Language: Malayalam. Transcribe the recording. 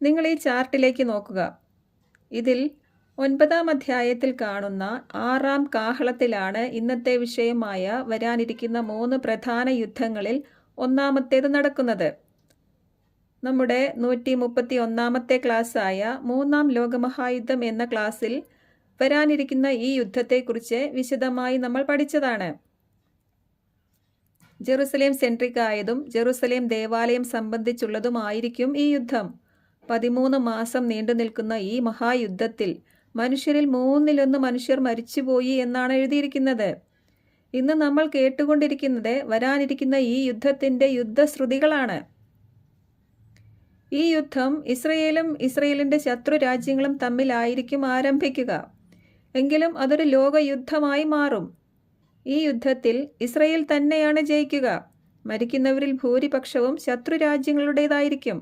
നിങ്ങൾ ഈ ചാർട്ടിലേക്ക് നോക്കുക. ഇതിൽ 9-ാം അധ്യായത്തിൽ കാണുന്ന 6-ാം കാഹളത്തിലാണ് ഇന്നത്തെ വിഷയമായ വരാനിരിക്കുന്ന 3 പ്രധാന യുദ്ധങ്ങളിൽ ഒന്നാമത്തേത് നടക്കുന്നത്. നമ്മുടെ 131-ാമത്തെ ക്ലാസ്സായ 3-ാം ലോകമഹായുദ്ധം എന്ന ക്ലാസ്സിൽ വരാനിരിക്കുന്ന ഈ യുദ്ധത്തെക്കുറിച്ച് വിശദമായി നമ്മൾ പഠിച്ചതാണ്. ജെറുസലേം സെൻട്രിക് ആയതും ജെറുസലേം ദേവാലയം സംബന്ധിച്ചുള്ളതുമായിരിക്കും ഈ യുദ്ധം. 13 മാസം നീണ്ടു നിൽക്കുന്ന ഈ മഹായുദ്ധത്തിൽ മനുഷ്യരിൽ 1/3 മനുഷ്യർ മരിച്ചുപോയി എന്നാണ് എഴുതിയിരിക്കുന്നത്. ഇന്ന് നമ്മൾ കേട്ടുകൊണ്ടിരിക്കുന്നത് വരാനിരിക്കുന്ന ഈ യുദ്ധത്തിൻ്റെ യുദ്ധശ്രുതികളാണ്. ഈ യുദ്ധം ഇസ്രയേലും ഇസ്രയേലിൻ്റെ ശത്രു രാജ്യങ്ങളും തമ്മിലായിരിക്കും ആരംഭിക്കുക. എങ്കിലും അതൊരു ലോകയുദ്ധമായി മാറും. ഈ യുദ്ധത്തിൽ ഇസ്രയേൽ തന്നെയാണ് ജയിക്കുക. മരിക്കുന്നവരിൽ ഭൂരിപക്ഷവും ശത്രു രാജ്യങ്ങളുടേതായിരിക്കും.